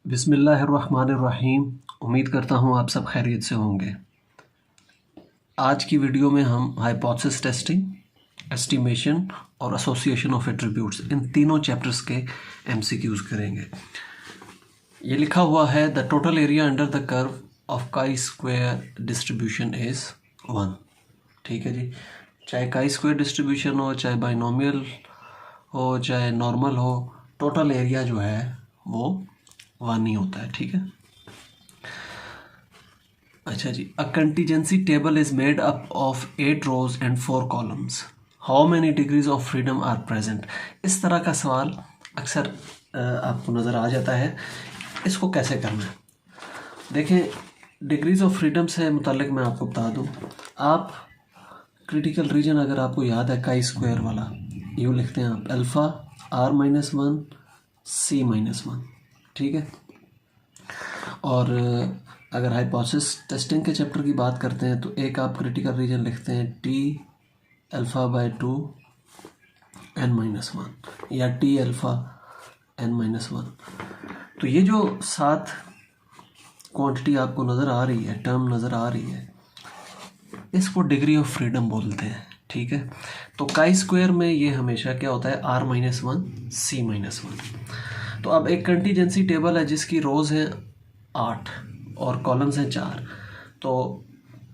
बिस्मिल्लाहिर्रहमानिर्रहीम। उम्मीद करता हूँ आप सब खैरियत से होंगे। आज की वीडियो में हम हाइपोथेसिस टेस्टिंग, एस्टिमेशन और एसोसिएशन ऑफ एट्रीब्यूट्स इन तीनों चैप्टर्स के एमसीक्यूज़ करेंगे। ये लिखा हुआ है the total area under the curve of chi square distribution is 1। ठीक है जी, चाहे काई स्क्वायर डिस्ट्रीब्यूशन हो, चाहे बाइनोमियल हो, चाहे नॉर्मल हो, टोटल एरिया जो है वो 1 ही होता है। ठीक है। अच्छा जी, a contingency table is made up of 8 rows and 4 columns. How many degrees of freedom are present. इस तरह का सवाल अक्सर आपको नज़र आ जाता है। इसको कैसे करना है देखें। डिग्रीज ऑफ फ्रीडम से मुतालिक मैं आपको बता दूं, आप क्रिटिकल रीजन अगर आपको याद है काई स्क्वायर वाला, यूँ लिखते हैं आप अल्फ़ा R-1 C-1। ठीक है। और अगर हाइपोथेसिस टेस्टिंग के चैप्टर की बात करते हैं तो एक आप क्रिटिकल रीजन लिखते हैं T(α/2 n-1) या T(α n-1). तो ये जो 7 क्वांटिटी आपको नज़र आ रही है, टर्म नज़र आ रही है, इसको डिग्री ऑफ फ्रीडम बोलते हैं। ठीक है। तो काई स्क्वायर में ये हमेशा क्या होता है R-1 C-1। तो अब एक कंटीजेंसी टेबल है जिसकी रोज़ हैं 8 और कॉलम्स हैं 4। तो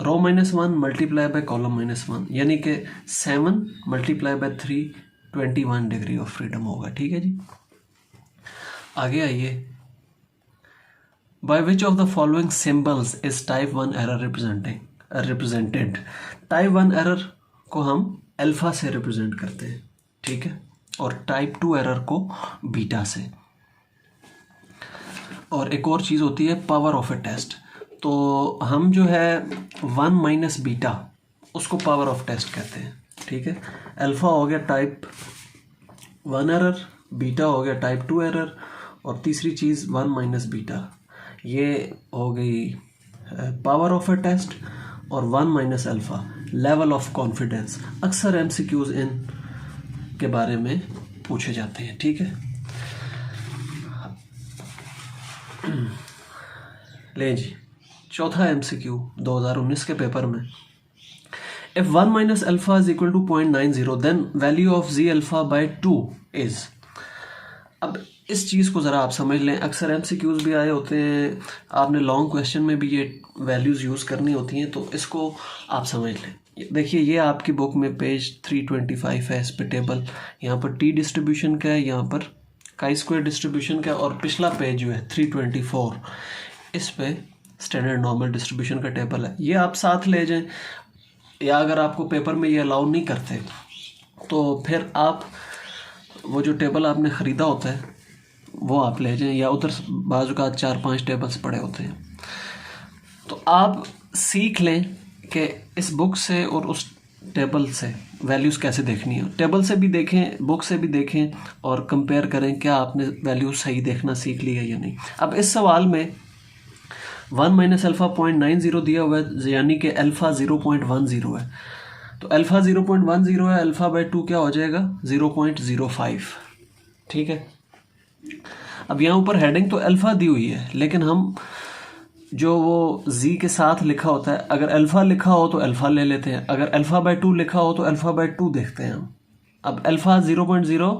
रो -1 मल्टीप्लाई बाय कॉलम -1 यानी कि 7 multiply by 3 21 degree of freedom होगा। ठीक है जी। आगे आइए, by which of the following symbols is type 1 error represented. Type 1 error को हम अल्फा से रिप्रेजेंट करते हैं। ठीक है। और टाइप 2 एरर को बीटा से। और एक और चीज़ होती है पावर ऑफ ए टेस्ट। तो हम जो है 1 माइनस बीटा उसको पावर ऑफ टेस्ट कहते हैं। ठीक है। अल्फ़ा हो गया टाइप 1 एरर, बीटा हो गया टाइप 2 एरर, और तीसरी चीज़ 1 माइनस बीटा, ये हो गई पावर ऑफ ए टेस्ट, और 1 minus alpha level of confidence. अक्सर एमसीक्यूज़ इन के बारे में पूछे जाते हैं। ठीक है। ले जी, चौथा एमसीक्यू 2019 के पेपर में, if 1 minus alpha is equal to 0.90 then value of G alpha by 2 is. अब इस चीज़ को ज़रा आप समझ लें। अक्सर एमसीक्यूज़ भी आए होते हैं, आपने लॉन्ग क्वेश्चन में भी ये वैल्यूज़ यूज़ करनी होती हैं, तो इसको आप समझ लें। देखिए, ये आपकी बुक में पेज 325 है। इस पे टेबल यहाँ पर टी डिस्ट्रीब्यूशन का है, यहाँ पर काई स्क्वायर डिस्ट्रीब्यूशन का, और पिछला पेज जो है 324, इस पे स्टैंडर्ड नॉर्मल डिस्ट्रीब्यूशन का टेबल है। ये आप साथ ले जाएं, या अगर आपको पेपर में ये अलाउ नहीं करते तो फिर आप वो जो टेबल आपने ख़रीदा होता है वो आप ले जाएं, या उधर बाजू का 4-5 टेबल्स पड़े होते हैं। तो आप सीख लें कि इस बुक से और उस टेबल से वैल्यूज़ कैसे देखनी है। टेबल से भी देखें, बुक से भी देखें, और कंपेयर करें क्या आपने वैल्यूज़ सही देखना सीख लिया या नहीं। अब इस सवाल में 1 माइनस अल्फ़ा 0.90 दिया हुआ है, यानी कि अल्फ़ा 0.10 है। तो अल्फ़ा 0.10 है, अल्फ़ा बाय 2 क्या हो जाएगा 0.05। ठीक है। अब यहाँ ऊपर हेडिंग तो अल्फ़ा दी हुई है, लेकिन हम जो वो जी के साथ लिखा होता है, अगर अल्फ़ा लिखा हो तो अल्फ़ा ले लेते हैं, अगर अल्फ़ा बाय 2 लिखा हो तो अल्फ़ा बाय 2 देखते हैं हम। अब अल्फ़ा 0.0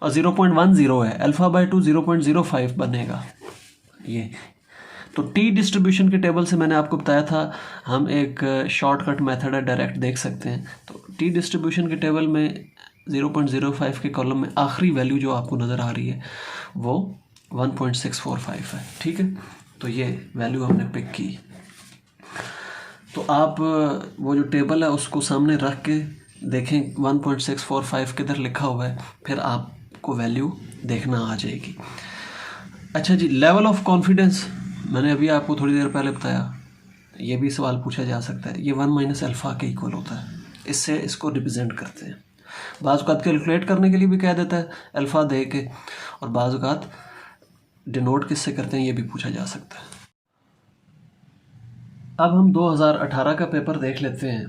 और 0.10 है, अल्फ़ा बाय 2 0.05 बनेगा ये। तो टी डिस्ट्रीब्यूशन के टेबल से मैंने आपको बताया था, हम एक शॉर्टकट मेथड है, डायरेक्ट देख सकते हैं। तो टी डिस्ट्रीब्यूशन के टेबल में 0.05 के कॉलम में आखिरी वैल्यू जो आपको नज़र आ रही है वो 1.645 है। ठीक है। तो ये वैल्यू हमने पिक की। तो आप वो जो टेबल है उसको सामने रख के देखें 1.645 किधर लिखा हुआ है, फिर आपको वैल्यू देखना आ जाएगी। अच्छा जी, लेवल ऑफ कॉन्फिडेंस मैंने अभी आपको थोड़ी देर पहले बताया, ये भी सवाल पूछा जा सकता है। ये 1 माइनस अल्फ़ा के इक्वल होता है, इससे इसको रिप्रेजेंट करते हैं। बाज़ औक़ात कैलकुलेट करने के लिए भी कह देता है अल्फ़ा दे के, और बाज़ औक़ात डिनोट किससे करते हैं ये भी पूछा जा सकता है। अब हम 2018 का पेपर देख लेते हैं।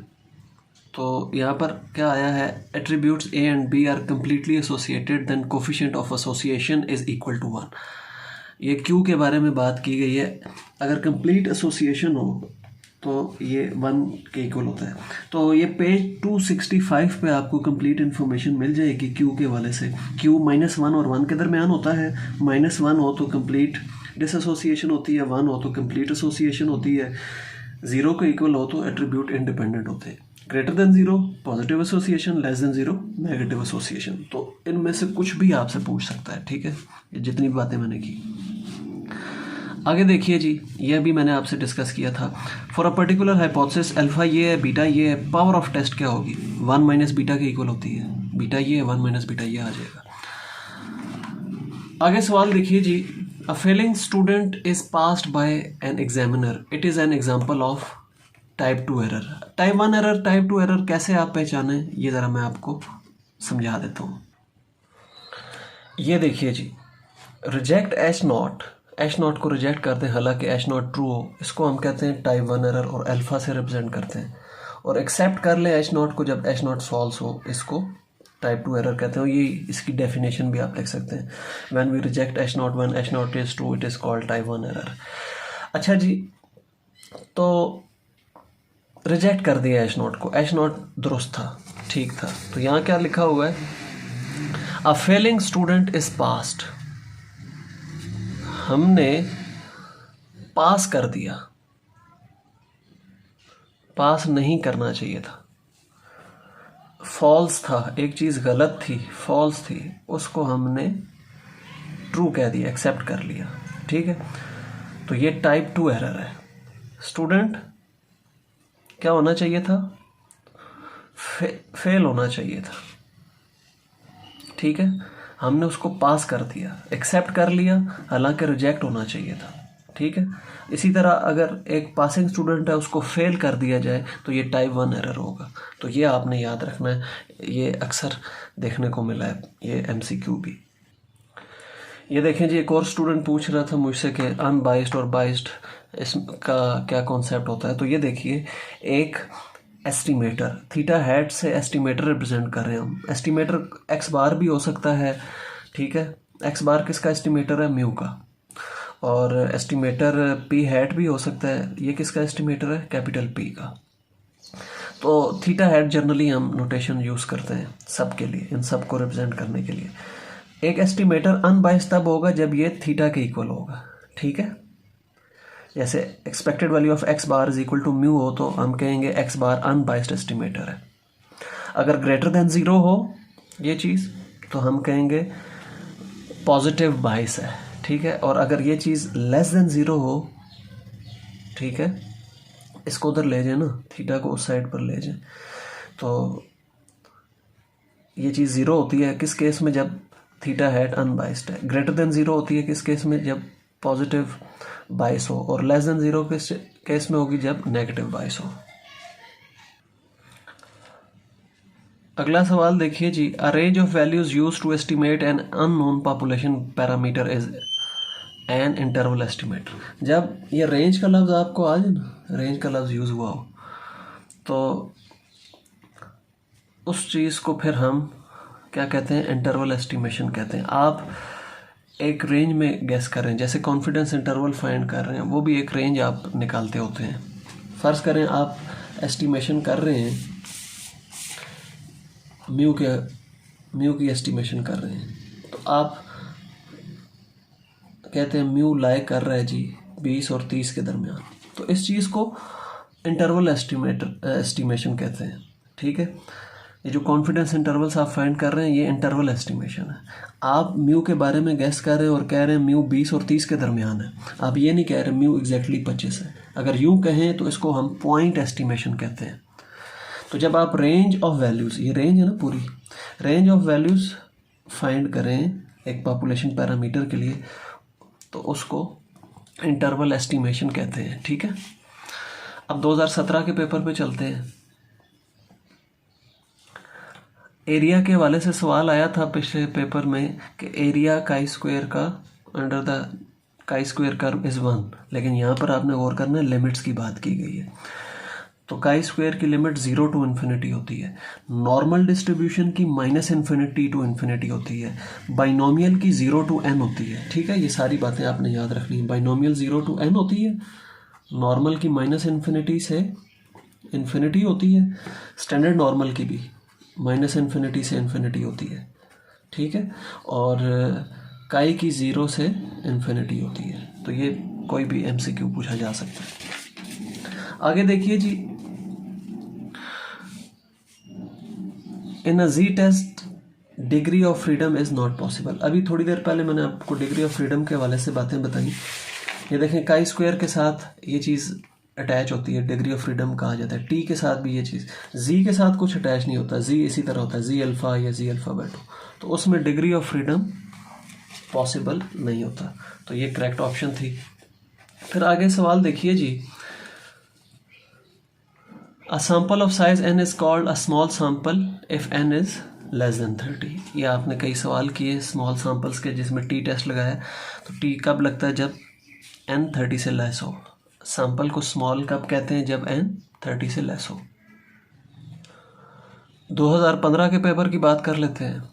तो यहाँ पर क्या आया है, attributes A and B are completely associated then coefficient of association is equal to 1। ये क्यू के बारे में बात की गई है। अगर कंप्लीट एसोसिएशन हो तो ये 1 के इक्वल होता है। तो ये पेज 265 पे आपको कंप्लीट इन्फॉर्मेशन मिल जाएगी क्यू के वाले से। क्यू -1 और 1 के दरमियान होता है। -1 हो तो कंप्लीट डिसएसोसिएशन होती है, 1 हो तो कंप्लीट एसोसिएशन होती है, 0 के इक्वल हो तो एट्रीब्यूट इंडिपेंडेंट होते हैं। Greater than 0 positive association, less than 0 negative association. तो इनमें से कुछ भी आपसे पूछ सकता है, ठीक है, ये जितनी बातें मैंने की। आगे देखिए जी, यह भी मैंने आपसे डिस्कस किया था। For a particular hypothesis alpha ये है, बीटा ये है, पावर ऑफ टेस्ट क्या होगी? 1 माइनस बीटा के इक्वल होती है। बीटा ये है, 1 माइनस बीटा ये आ जाएगा। आगे सवाल देखिए जी, a failing student is passed by an examiner, it is an example of type 2 error. Type 1 error, type 2 error कैसे आप पहचाने, ये ज़रा मैं आपको समझा देता हूँ। ये देखिए जी, रिजेक्ट एच नॉट को रिजेक्ट करते हैं हालांकि एच नॉट ट्रू हो, इसको हम कहते हैं टाइप 1 एरर और अल्फा से रिप्रेजेंट करते हैं। और एक्सेप्ट कर ले एच नॉट को जब एच नॉट फॉल्स हो, इसको टाइप 2 एरर कहते हैं। ये इसकी डेफिनेशन भी आप लिख सकते हैं, when we reject H naught when H naught is true it is called type 1 error. अच्छा जी, तो रिजेक्ट कर दिया एच नॉट को, एच नॉट दुरुस्त था, ठीक था। तो यहाँ क्या लिखा हुआ है, अ फेलिंग स्टूडेंट इज पास्ड, हमने पास कर दिया, पास नहीं करना चाहिए था, फॉल्स था, एक चीज़ गलत थी, फॉल्स थी, उसको हमने ट्रू कह दिया, एक्सेप्ट कर लिया, ठीक है। तो ये टाइप 2 एरर है। स्टूडेंट क्या होना चाहिए था, फेल होना चाहिए था, ठीक है, हमने उसको पास कर दिया, एक्सेप्ट कर लिया, हालांकि रिजेक्ट होना चाहिए था, ठीक है। इसी तरह अगर एक पासिंग स्टूडेंट है उसको फेल कर दिया जाए तो ये टाइप 1 एरर होगा। तो ये आपने याद रखना है, ये अक्सर देखने को मिला है, ये MCQ भी। ये देखें जी, एक और स्टूडेंट पूछ रहा था मुझसे कि अनबाइस्ड और बाइस्ड इसका क्या कॉन्सेप्ट होता है। तो ये देखिए, एक एस्टिमेटर, थीटा हैट से एस्टिमेटर रिप्रेजेंट कर रहे हैं हम। एस्टिमेटर एक्स बार भी हो सकता है, ठीक है, एक्स बार किसका एस्टिमेटर है, म्यू का। और एस्टिमेटर पी हैट भी हो सकता है, ये किसका एस्टिमेटर है, कैपिटल पी का। तो थीटा हैट जनरली हम नोटेशन यूज़ करते हैं सब के लिए, इन सब को रिप्रेजेंट करने के लिए। एक एस्टिमेटर अनबाइस्ड तब होगा जब ये थीटा के इक्वल होगा, ठीक है। जैसे expected value of X bar is equal to mu हो तो हम कहेंगे एक्स बार अनबाइस्ड एस्टिमेटर है। अगर ग्रेटर देन 0 हो ये चीज़ तो हम कहेंगे पॉजिटिव बाइस है, ठीक है। और अगर ये चीज़ लेस देन 0 हो, ठीक है, इसको उधर ले जाए ना, थीटा को उस साइड पर ले जाए, तो ये चीज़ 0 होती है किस केस में, जब थीटा हैट अनबाइस्ड है। ग्रेटर देन 0 होती है किस केस में, जब पॉजिटिव बाइस हो। और लेस देन 0 किस केस में होगी, जब नेगेटिव बाइस हो। अगला सवाल देखिए जी, a range of values use to estimate an unknown population parameter is an interval estimator. जब ये रेंज का लफ्ज़ आपको आ जाए ना, रेंज का लफ्ज़ यूज़ हुआ हो, तो उस चीज़ को फिर हम क्या कहते हैं, इंटरवल एस्टिमेशन कहते हैं। आप एक रेंज में गेस कर रहे हैं, जैसे कॉन्फिडेंस इंटरवल फाइंड कर रहे हैं, वो भी एक रेंज आप निकालते होते हैं। फ़र्ज़ करें आप एस्टिमेशन कर रहे हैं, म्यू की एस्टिमेशन कर रहे हैं, तो आप कहते हैं म्यू लाई कर रहा है जी 20 और 30 के दरमियान, तो इस चीज़ को इंटरवल एस्टिमेशन कहते हैं, ठीक है। ये जो कॉन्फिडेंस इंटरवल्स आप फाइंड कर रहे हैं ये इंटरवल एस्टिमेशन है। आप म्यू के बारे में गैस कर रहे हैं और कह रहे हैं म्यू 20 और 30 के दरमियान है, आप ये नहीं कह रहे म्यू एग्जैक्टली 25 है। अगर यूँ कहें तो इसको हम पॉइंट एस्टिमेशन कहते हैं। तो जब आप रेंज ऑफ वैल्यूज़, ये रेंज है ना पूरी, रेंज ऑफ वैल्यूज़ फाइंड करें एक पॉपुलेशन पैरामीटर के लिए, तो उसको इंटरवल एस्टिमेशन कहते हैं, ठीक है। अब 2017 के पेपर पे चलते हैं। एरिया के हवाले से सवाल आया था पिछले पेपर में कि एरिया काई स्क्वायर का under the chi square curve is 1, लेकिन यहाँ पर आपने गौर करना है लिमिट्स की बात की गई है। तो काई स्क्वायर की लिमिट 0 टू इन्फिनिटी होती है, नॉर्मल डिस्ट्रीब्यूशन की -इन्फिनिटी टू इन्फिनिटी होती है, बाइनोमियल की 0 टू n होती है। ठीक है, ये सारी बातें आपने याद रखनी है। बाइनोमियल 0 टू n होती है, नॉर्मल की -इन्फिनिटी से इन्फिनिटी होती है, स्टैंडर्ड नॉर्मल की भी -इन्फिनिटी से इन्फिनिटी होती है। ठीक है, और काई की 0 से इन्फिनिटी होती है। तो ये कोई भी MCQ पूछा जा सकता है। आगे देखिए जी, in a G test degree of freedom is not possible. अभी थोड़ी देर पहले मैंने आपको डिग्री ऑफ फ्रीडम के हवाले से बातें बताई। ये देखें, काई स्क्वायर के साथ ये चीज़ अटैच होती है, डिग्री ऑफ फ्रीडम कहा जाता है। टी के साथ भी ये चीज़, जी के साथ कुछ अटैच नहीं होता, जी इसी तरह होता है, जी अल्फ़ा या जी अल्फ़ा बाय 2, तो उसमें डिग्री ऑफ फ्रीडम पॉसिबल नहीं होता। तो ये करेक्ट ऑप्शन थी। फिर आगे सवाल देखिए जी, a sample of size n is called a small sample if n is less than 30। ये आपने कई सवाल किए स्मॉल सैंपल्स के जिसमें टी टेस्ट लगाया। तो टी कब लगता है? जब n 30 से लेस हो। सैंपल को स्मॉल कब कहते हैं? जब n 30 से लेस हो। 2015 के पेपर की बात कर लेते हैं।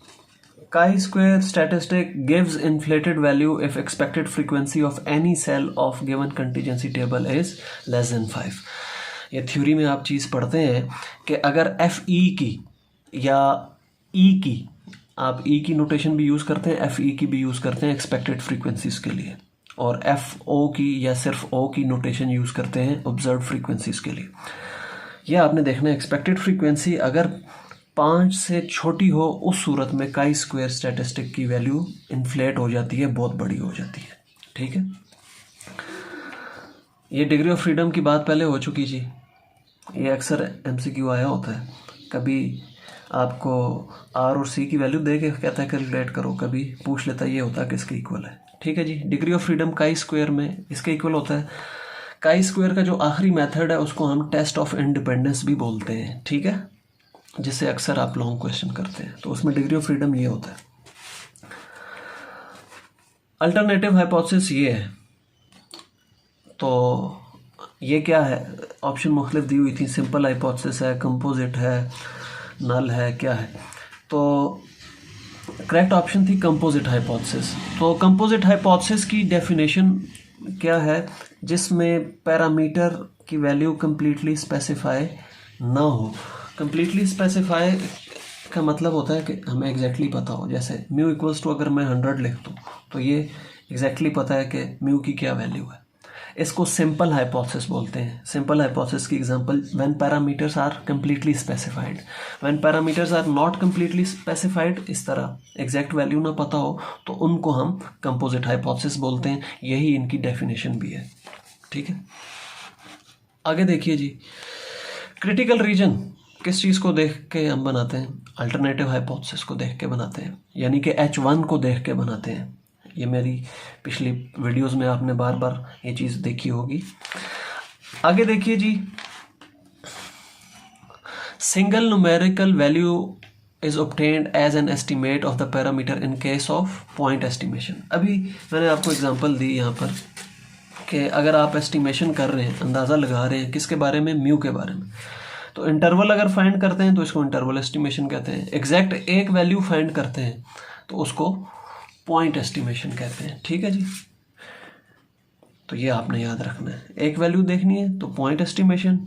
Chi square statistic gives inflated value if expected frequency of any cell of given contingency table is less than 5। ये थ्योरी में आप चीज़ पढ़ते हैं कि अगर FE की या E की, आप E की नोटेशन भी यूज़ करते हैं, FE की भी यूज़ करते हैं एक्सपेक्टेड फ्रीक्वेंसीज के लिए, और FO की या सिर्फ O की नोटेशन यूज़ करते हैं ऑब्जर्व फ्रीक्वेंसीज के लिए। यह आपने देखना है, एक्सपेक्टेड फ्रीक्वेंसी अगर 5 से छोटी हो, उस सूरत में काई स्क्वायर स्टैटिस्टिक की वैल्यू इन्फ्लेट हो जाती है, बहुत बड़ी हो जाती है। ठीक है, ये डिग्री ऑफ फ्रीडम की बात पहले हो चुकी जी। ये अक्सर MCQ आया होता है, कभी आपको R और C की वैल्यू दे के कहता है कैलकुलेट करो, कभी पूछ लेता है ये होता है किसके इक्वल है। ठीक है जी, degree of freedom chi square में इसके इक्वल होता है। काई स्क्वायर का जो आखिरी मेथड है उसको हम टेस्ट ऑफ इंडिपेंडेंस भी बोलते हैं। ठीक है, जिससे अक्सर आप लॉन्ग क्वेश्चन करते हैं, तो उसमें डिग्री ऑफ फ्रीडम ये होता है। अल्टरनेटिव हाइपोथेसिस ये है, तो ये क्या है? ऑप्शन मुख्तलिफ दी हुई थी, सिंपल हाइपोथेसिस है, कंपोजिट है, नल है, क्या है? तो करेक्ट ऑप्शन थी कंपोजिट हाइपोथेसिस। तो कंपोजिट हाइपोथेसिस की डेफिनेशन क्या है? जिसमें पैरामीटर की वैल्यू कंप्लीटली स्पेसिफाई ना हो। कंप्लीटली स्पेसिफाई का मतलब होता है कि हमें एग्जैक्टली पता हो, जैसे म्यू इक्वल्स टू अगर मैं 100 लिख दूँ तो ये एग्जैक्टली पता है कि म्यू की क्या वैल्यू है। इसको सिंपल हाइपोथेसिस बोलते हैं। सिंपल हाइपोथेसिस की example, when parameters are completely specified, when parameters are not completely specified, इस तरह एग्जैक्ट वैल्यू ना पता हो, तो उनको हम कंपोजिट हाइपोथेसिस बोलते हैं। यही इनकी डेफिनेशन भी है। ठीक है, आगे देखिए जी, क्रिटिकल रीजन किस चीज़ को देख के हम बनाते हैं? अल्टरनेटिव हाइपोथेसिस को देख के बनाते हैं, यानी कि H1 को देख के बनाते हैं। ये मेरी पिछली वीडियोस में आपने बार बार ये चीज़ देखी होगी। आगे देखिए जी, single numerical value is obtained as an estimate of the parameter in case of point estimation. अभी मैंने आपको एग्जांपल दी यहाँ पर कि अगर आप एस्टिमेशन कर रहे हैं, अंदाज़ा लगा रहे हैं किसके बारे में? म्यू के बारे में। तो इंटरवल अगर फाइंड करते हैं तो इसको इंटरवल एस्टिमेशन कहते हैं। एग्जैक्ट एक वैल्यू फाइंड करते हैं तो उसको पॉइंट एस्टिमेशन कहते हैं। ठीक है जी, तो ये आपने याद रखना है। एक वैल्यू देखनी है तो पॉइंट एस्टिमेशन,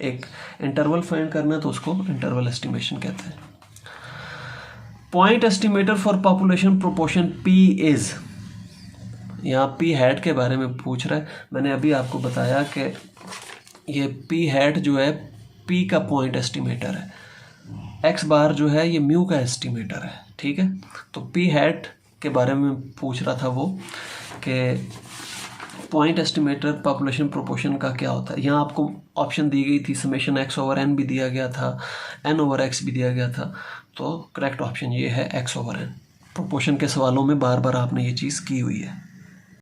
एक इंटरवल फाइंड करना है तो उसको इंटरवल एस्टिमेशन कहते हैं। Point estimator for population proportion P is, यहाँ P हैट के बारे में पूछ रहा है। मैंने अभी आपको बताया कि ये P हैट जो है P का पॉइंट एस्टिमेटर है, X बार जो है ये म्यू का एस्टिमेटर है। ठीक है, तो P हैट के बारे में पूछ रहा था वो कि पॉइंट एस्टिमेटर पॉपुलेशन प्रोपोर्शन का क्या होता है। यहाँ आपको ऑप्शन दी गई थी, समेशन x/n भी दिया गया था, n/x भी दिया गया था। तो करेक्ट ऑप्शन ये है x/n। प्रोपोर्शन के सवालों में बार बार आपने ये चीज़ की हुई है।